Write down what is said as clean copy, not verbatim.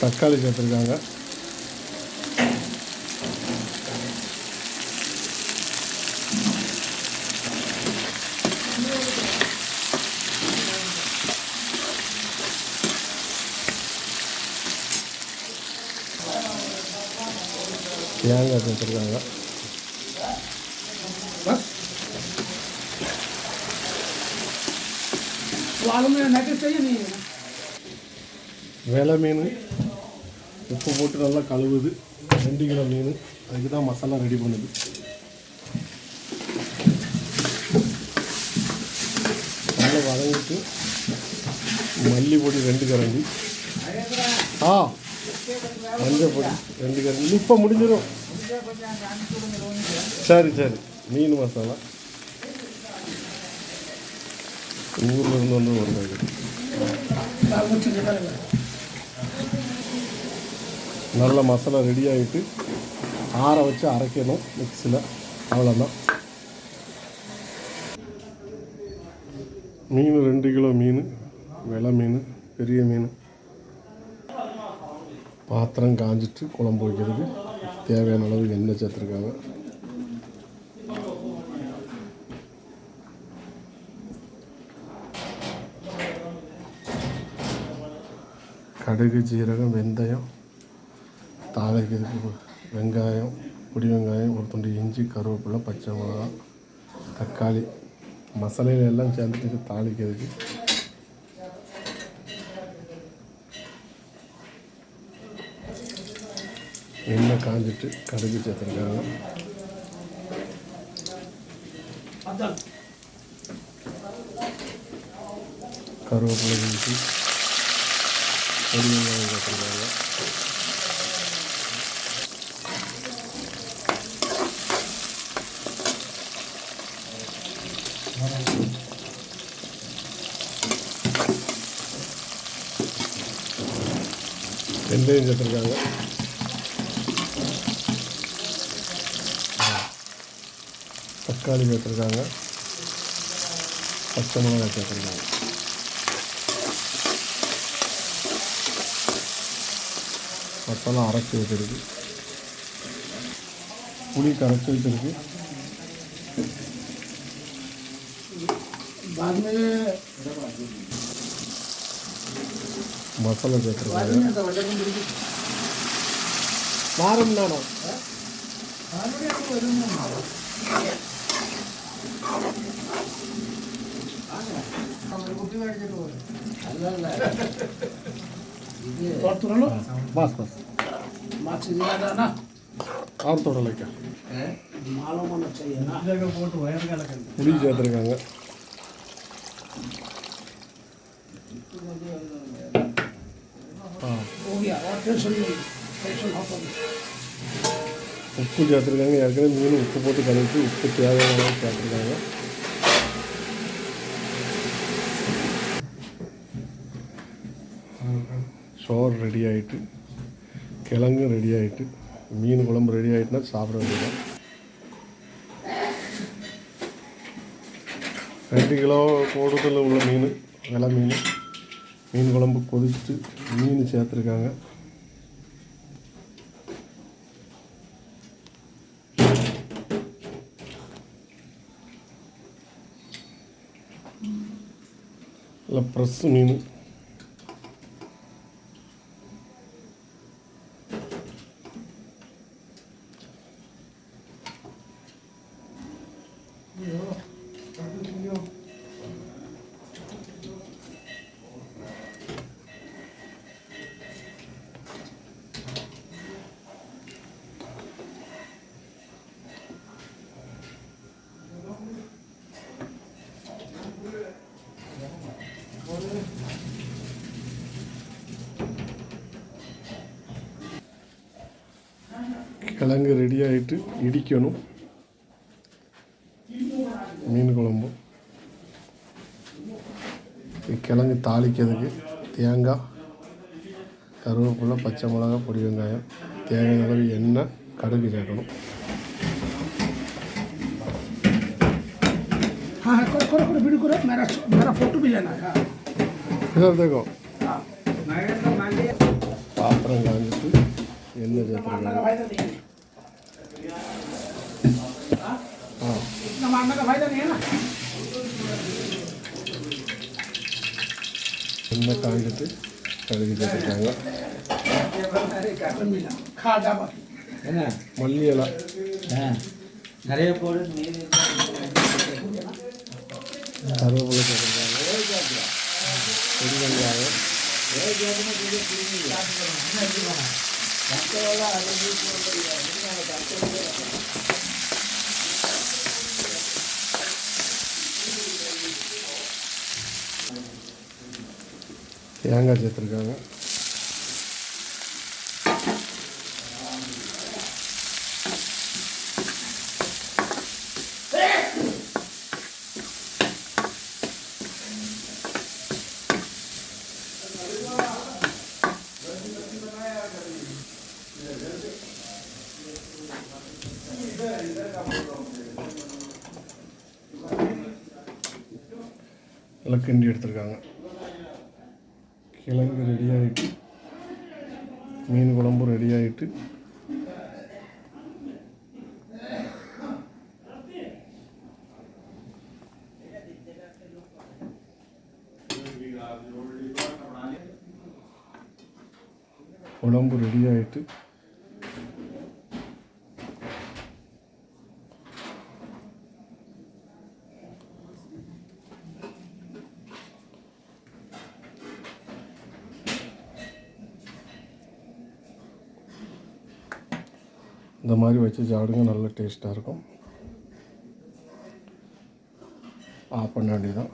தக்காளி சேர்த்துருக்காங்க. தேங்காய் சேர்த்துருக்காங்க. வெலை மீன் உப்பு போட்டு நல்லா கழுவுது. 2 கிலோ மீன். அதுக்கு தான் மசாலா ரெடி பண்ணுது. நல்லா வதங்கிட்டு மல்லி பொடி 2 கரண்டி, மஞ்சள் பொடி 2 கரண்டி. இப்போ முடிஞ்சிடும். சரி மீன் மசாலா ஊரில் இருந்து வந்து ஒரு நல்ல மசாலா ரெடி ஆகிட்டு ஆற வச்சு அரைக்கணும் மிக்ஸியில். அவ்வளோதான். மீன் 2 கிலோ மீன், வெலை மீன், பெரிய மீன். பாத்திரம் காஞ்சிட்டு குழம்பு வைக்கிறதுக்கு தேவையான அளவு எண்ணெய் சேர்த்துருக்காங்க. கடுகு, ஜீரகம், வெந்தயம், தாளிக்கிறதுக்கு வெங்காயம், பொடி வெங்காயம், ஒரு துண்டு இஞ்சி, கருவேப்பிலை, பச்சை மிளகா, தக்காளி, மசாலையில் எல்லாம் சேர்ந்துட்டு தாளிக்கிறதுக்கு. எண்ணெய் காஞ்சிட்டு கடுகு சேர்த்துருக்காங்க. கருவேப்பிலை, இஞ்சி, பொடி வெங்காயம் சேர்த்துருக்காங்க. வெந்தயம் சேர்த்துருக்காங்க. தக்காளி சேர்த்துருக்காங்க. பச்சை மிளகாய் சேர்த்துருக்காங்க. மசாலா அரைச்சி வச்சிருக்கு. புளி கரைச்சி வச்சிருக்கு. மசாலா சேர்த்துருக்காங்க. மாறும் நானும் बस बस और थोड़ा लेके मालूम होना चाहिए ना जगह फोटो है पुलिस जाते रहेंगे. हो गया और टेंशन உப்பு சேர்த்துருக்காங்க. ஏற்கனவே மீன் உப்பு போட்டு கலந்து உப்பு தேவையான அளவு சேர்த்துருக்காங்க. சோறு ரெடி ஆகிட்டு, கிழங்கு ரெடி ஆகிட்டு, மீன் குழம்பு ரெடி ஆகிட்டுனா சாப்பிட வேண்டியதான். 2 கிலோ கூடுதல் உள்ள மீன், வெலை மீன். மீன் குழம்பு கொதிச்சுட்டு மீன் சேர்த்துருக்காங்க. இல்லை ஃப்ரெஷ் மீன். கிழங்கு ரெடி ஆகிட்டு இடிக்கணும். மீன் குழம்பு கிழங்கு தாளிக்கிறதுக்கு தேங்காய், கருவேப்பிலை, பச்சை மிளகாய், பொடி வெங்காயம், தேவையான அளவு எண்ணெய், கடுகு சேர்க்கணும். इधर देखो பாத்திரம் காஞ்சிட்டு எண்ணெய் சேர்த்துருக்காங்க. எண்ணெய் காஞ்சிட்டு கழுவி சேர்த்துருக்காங்க. மல்லி இலை நிறைய போடு, கருவேப்பிலை சேர்த்துருக்காங்க. பெரிய வெங்காயம் தேங்காய் சேர்த்துருக்காங்க. எல்லாம் கிண்டி எடுத்துருக்காங்க. கிழங்கு ரெடி ஆகிட்டு, மீன் குழம்பு ரெடி ஆகிட்டு, குழம்பு ரெடி ஆகிட்டு, இந்த மாதிரி வச்சு சாப்பிடுங்க, நல்ல டேஸ்ட்டாக இருக்கும். ஆஃப் பண்ண வேண்டியதான்.